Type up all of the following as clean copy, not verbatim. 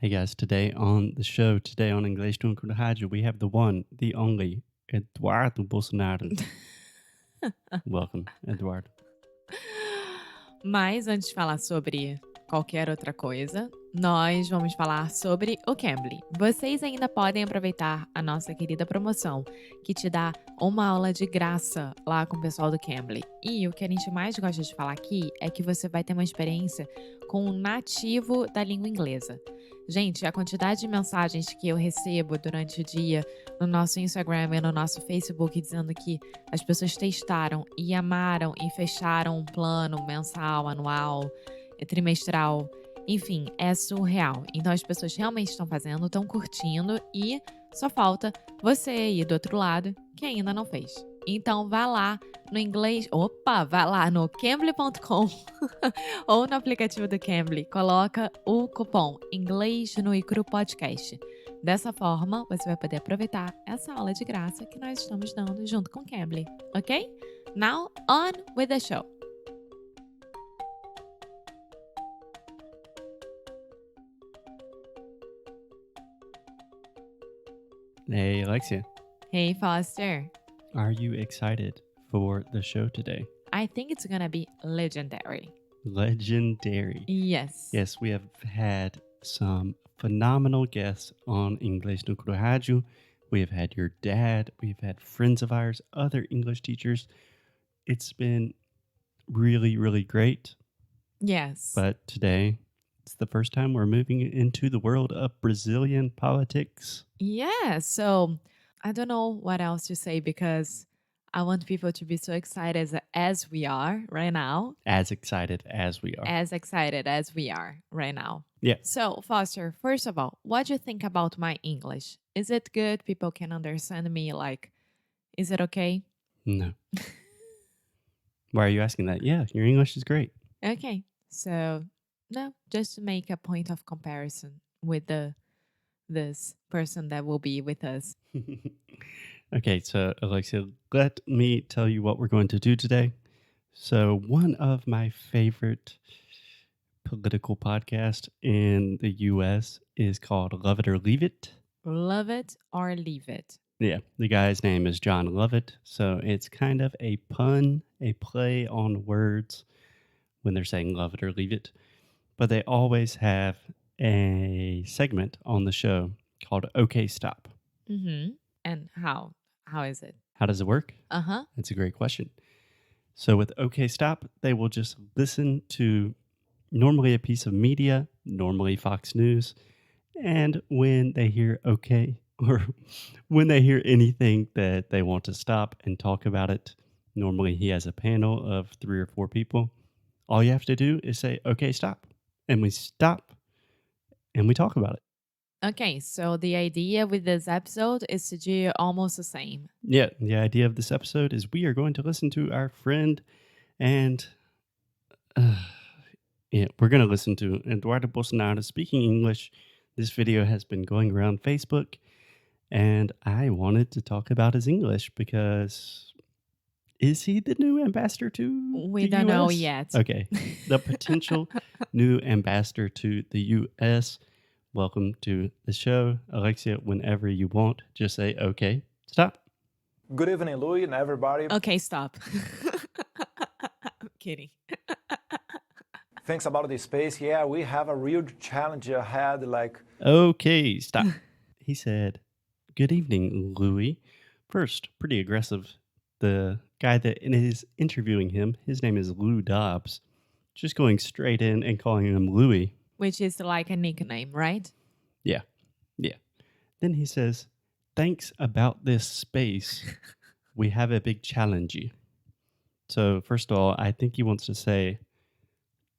Hey guys, today on the show, today on Inglês com Rádio, we have the one, the only, Eduardo Bolsonaro. Welcome, Eduardo. Mas antes de falar sobre qualquer outra coisa, nós vamos falar sobre o Cambly. Vocês ainda podem aproveitar a nossa querida promoção, que te dá uma aula de graça lá com o pessoal do Cambly. E o que a gente mais gosta de falar aqui é que você vai ter uma experiência com um nativo da língua inglesa. Gente, a quantidade de mensagens que eu recebo durante o dia no nosso Instagram e no nosso Facebook dizendo que as pessoas testaram e amaram e fecharam um plano mensal, anual, trimestral. Enfim, é surreal. Então as pessoas realmente estão fazendo, estão curtindo e só falta você aí do outro lado que ainda não fez. Então vá lá no inglês, vá lá no cambly.com ou no aplicativo do Cambly, coloca o cupom Inglês no Icru Podcast. Dessa forma, você vai poder aproveitar essa aula de graça que nós estamos dando junto com o Cambly, ok? Now, on with the show. Hey, Alexia, Hey, Foster. are you excited for the show today? I think it's gonna be legendary. Legendary. Yes. Yes, we have had some phenomenal guests on Inglês no Rádio. We have had your dad. We've had friends of ours, other English teachers. It's been really, really great. Yes. But today, it's the first time we're moving into the world of Brazilian politics. Yeah, so I don't know what else to say because I want people to be so excited as we are right now. As excited as we are. As excited as we are right now. Yeah. So, Foster, first of all, what do you think about my English? Is it good? People can understand me? Like, is it okay? No. Why are you asking that? Yeah, your English is great. Okay. So, no, just to make a point of comparison with this person that will be with us. Okay, so Alexia, let me tell you what we're going to do today. So, one of my favorite political podcasts in the US is called Love It or Leave It. Love it or leave it. Yeah, the guy's name is John Lovett. So it's kind of a pun, a play on words when they're saying love it or leave it. But they always have a segment on the show called OK Stop. Mm-hmm. And how? How is it? How does it work? Uh-huh. That's a great question. So with OK Stop, they will just listen to normally a piece of media, normally Fox News, and when they hear OK, or when they hear anything that they want to stop and talk about it, normally he has a panel of 3 or 4 people. All you have to do is say, okay, stop. And we stop and we talk about it. Okay, so the idea with this episode is to do almost the same. Yeah, the idea of this episode is we are going to listen to our friend and we're going to listen to Eduardo Bolsonaro speaking English. This video has been going around Facebook. And I wanted to talk about his English because is he the new ambassador to We the don't know US? yet. Okay. The potential new ambassador to the US. Welcome to the show. Alexia, whenever you want, just say, okay, stop. Good evening, Louis, and everybody. Okay, stop. I'm kidding. Thanks about the space. Yeah, we have a real challenge ahead. Okay, stop. He said, good evening, Louis. First, pretty aggressive. The guy that is interviewing him, his name is Lou Dobbs, just going straight in and calling him Louis. Which is like a nickname, right? Yeah. Then he says, thanks about this space. We have a big challenge. So, first of all, I think he wants to say,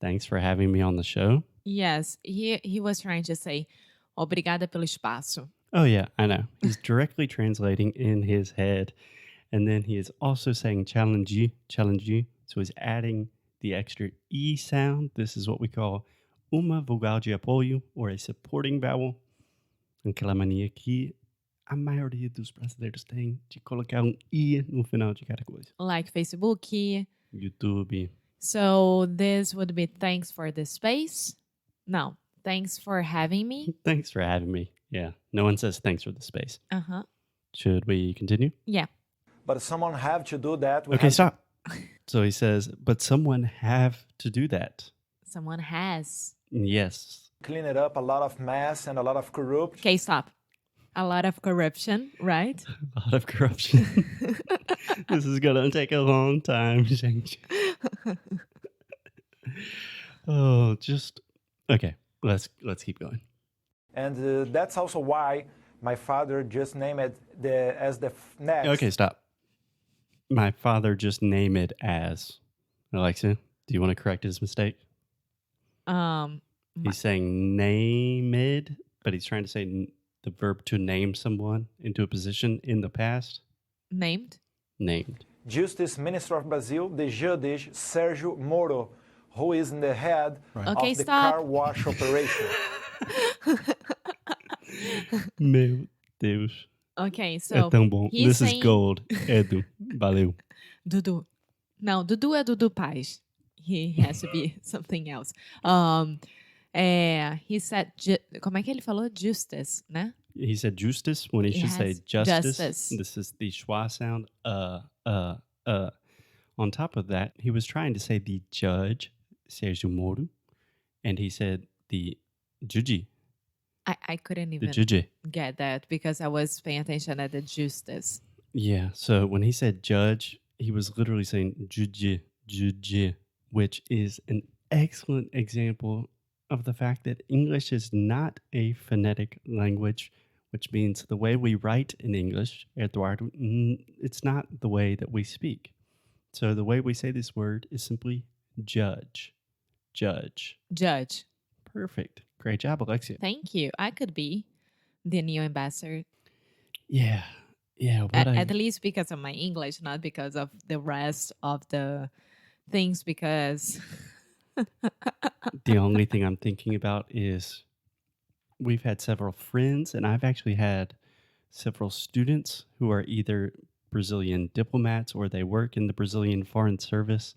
thanks for having me on the show. Yes, he was trying to say, obrigada pelo espaço. Oh, yeah, I know. He's directly translating in his head. And then he is also saying challenge. So he's adding the extra E sound. This is what we call uma vogal de apoio, or a supporting vowel. Aquela mania que a maioria dos brasileiros tem de colocar I no final de cada coisa. Like Facebook. YouTube. So this would be thanks for the space. No, Thanks for having me. Thanks for having me. Yeah. No one says thanks for the space. Uh-huh. Should we continue? Yeah. But someone have to do that. We Okay, have stop. So he says, but someone have to do that. Someone has. Yes. to clean it up, a lot of mess and a lot of corrupt. Okay, stop. A lot of corruption, right? A lot of corruption. This is going to take a long time, gente. Oh, just okay. Let's keep going. And that's also why my father just named it as the next. Okay, stop. My father just named it as. Alexa, do you want to correct his mistake? He's saying named, but he's trying to say the verb to name someone into a position in the past. Named? Named. Justice Minister of Brazil, the Judge Sérgio Moro, who is in the head Okay, of the stop. car wash operation. Meu Deus. Okay, É so tão bom. he's This is saying gold. Edu. Valeu. Dudu. Não, Dudu é Dudu Paz. He has to be something else. He said, como é que ele falou? Justice, né? He said justice when he should say has justice. justice. This is the schwa sound. On top of that, he was trying to say the judge, Sérgio Moro, and he said the judge, I couldn't the even judge. get that because I was paying attention at the justice. Yeah, so when he said judge, he was literally saying judge, which is an excellent example of the fact that English is not a phonetic language, which means the way we write in English, Eduardo, it's not the way that we speak. So the way we say this word is simply judge. Judge. Judge. Perfect. Great job, Alexia. Thank you. I could be the new ambassador. Yeah. Yeah. At least because of my English, not because of the rest of the things, because The only thing I'm thinking about is we've had several friends, and I've actually had several students who are either Brazilian diplomats or they work in the Brazilian Foreign Service.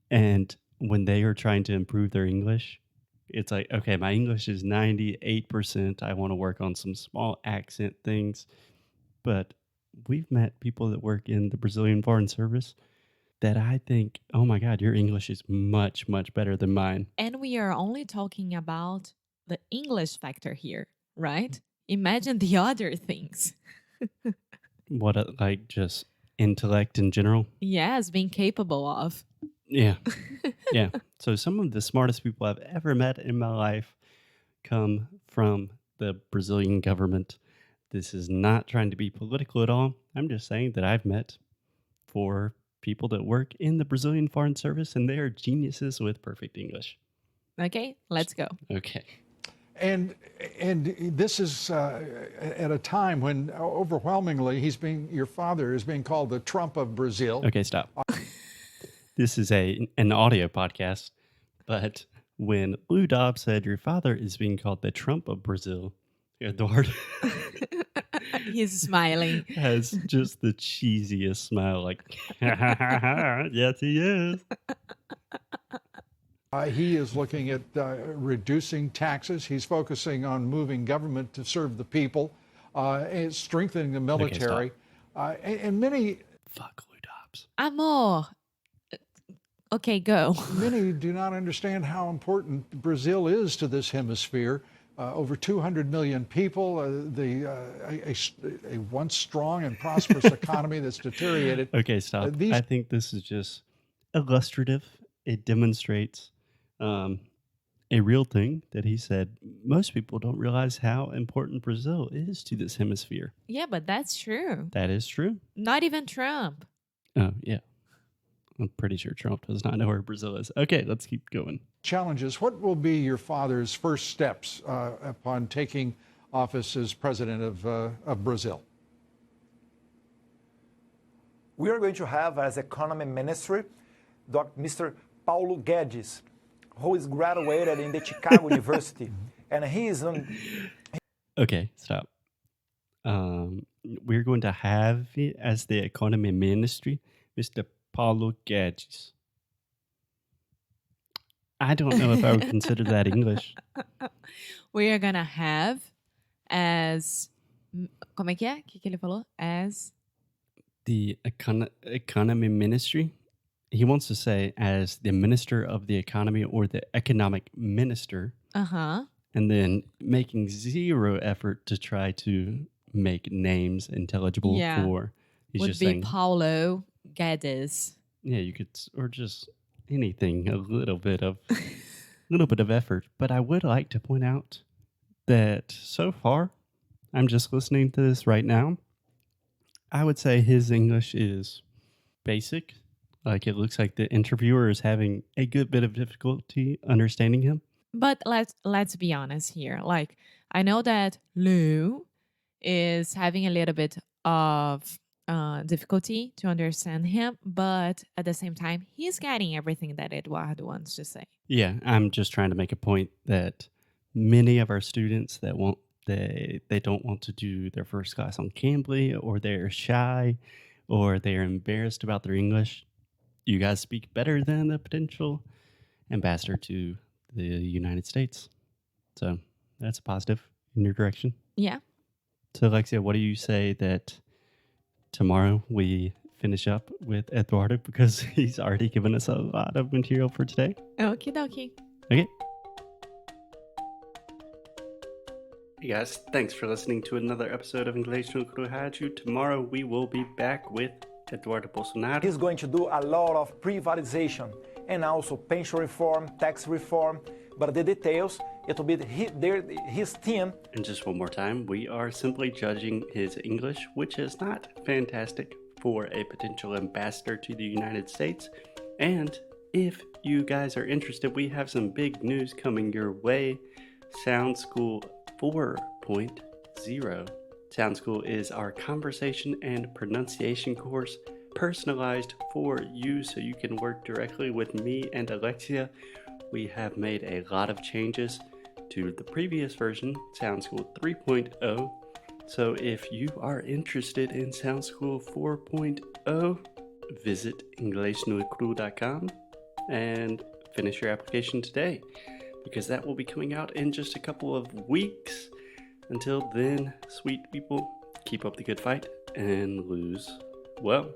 And when they are trying to improve their English, it's like, okay, my English is 98%. I want to work on some small accent things. But we've met people that work in the Brazilian Foreign Service that I think, oh my God, your English is much, much better than mine. and we are only talking about the English factor here, right? Imagine the other things. What, like just intellect in general? Yes, being capable of. Yeah. Yeah. So some of the smartest people I've ever met in my life come from the Brazilian government. This is not trying to be political at all. I'm just saying that I've met 4 people that work in the Brazilian Foreign Service, and they are geniuses with perfect English. Okay, let's go. Okay. And this is at a time when overwhelmingly your father is being called the Trump of Brazil. Okay, stop. This is an audio podcast, but when Lou Dobbs said your father is being called the Trump of Brazil, Eduardo He's smiling. has just the cheesiest smile, like, yes, he is. He is looking at reducing taxes. He's focusing on moving government to serve the people, and strengthening the military. And many Fuck Lou Dobbs. Amor. Okay, go. Many do not understand how important Brazil is to this hemisphere. Over 200 million people, a once strong and prosperous economy that's deteriorated. Okay, stop. I think this is just illustrative. It demonstrates a real thing that he said. Most people don't realize how important Brazil is to this hemisphere. Yeah, but that's true. That is true. Not even Trump. Oh, yeah. I'm pretty sure Trump does not know where Brazil is. Okay, let's keep going. Challenges. What will be your father's first steps upon taking office as president of Brazil? We are going to have as economy ministry Mr. Paulo Guedes, who is graduated in the Chicago University, and he is on. Okay, stop. We're going to have it as the economy ministry, Mr. Paulo Guedes. I don't know if I would consider that English. We are gonna have as. Como é que é? O que ele falou? As. The economy ministry. He wants to say as the minister of the economy or the economic minister, Aham. and then making zero effort to try to make names intelligible Yeah. for. He's Would just be saying, Paulo Guedes. yeah, you could, or just anything, a little bit of effort. But I would like to point out that so far, I'm just listening to this right now. I would say his English is basic. Like it looks like the interviewer is having a good bit of difficulty understanding him. But let's be honest here. Like, I know that Lou is having a little bit of difficulty to understand him, but at the same time, he's getting everything that Eduardo wants to say. Yeah, I'm just trying to make a point that many of our students that they don't want to do their first class on Cambly, or they're shy, or they're embarrassed about their English. You guys speak better than the potential ambassador to the United States. So that's a positive in your direction. Yeah. So, Alexia, what do you say that tomorrow we finish up with Eduardo, because he's already given us a lot of material for today? Okie dokie. Okay. Hey guys, thanks for listening to another episode of Inglês no Rádio. Tomorrow we will be back with Eduardo Bolsonaro. He's going to do a lot of privatization and also pension reform, tax reform, but the details, it will be his team. And just one more time, we are simply judging his English, which is not fantastic for a potential ambassador to the United States. And if you guys are interested, we have some big news coming your way. Sound School 4.0. Sound School is our conversation and pronunciation course, personalized for you so you can work directly with me and Alexia. We have made a lot of changes to the previous version, Sound School 3.0. So if you are interested in Sound School 4.0, visit inglesnuecru.com and finish your application today, because that will be coming out in just a couple of weeks. Until then, sweet people, keep up the good fight and lose well.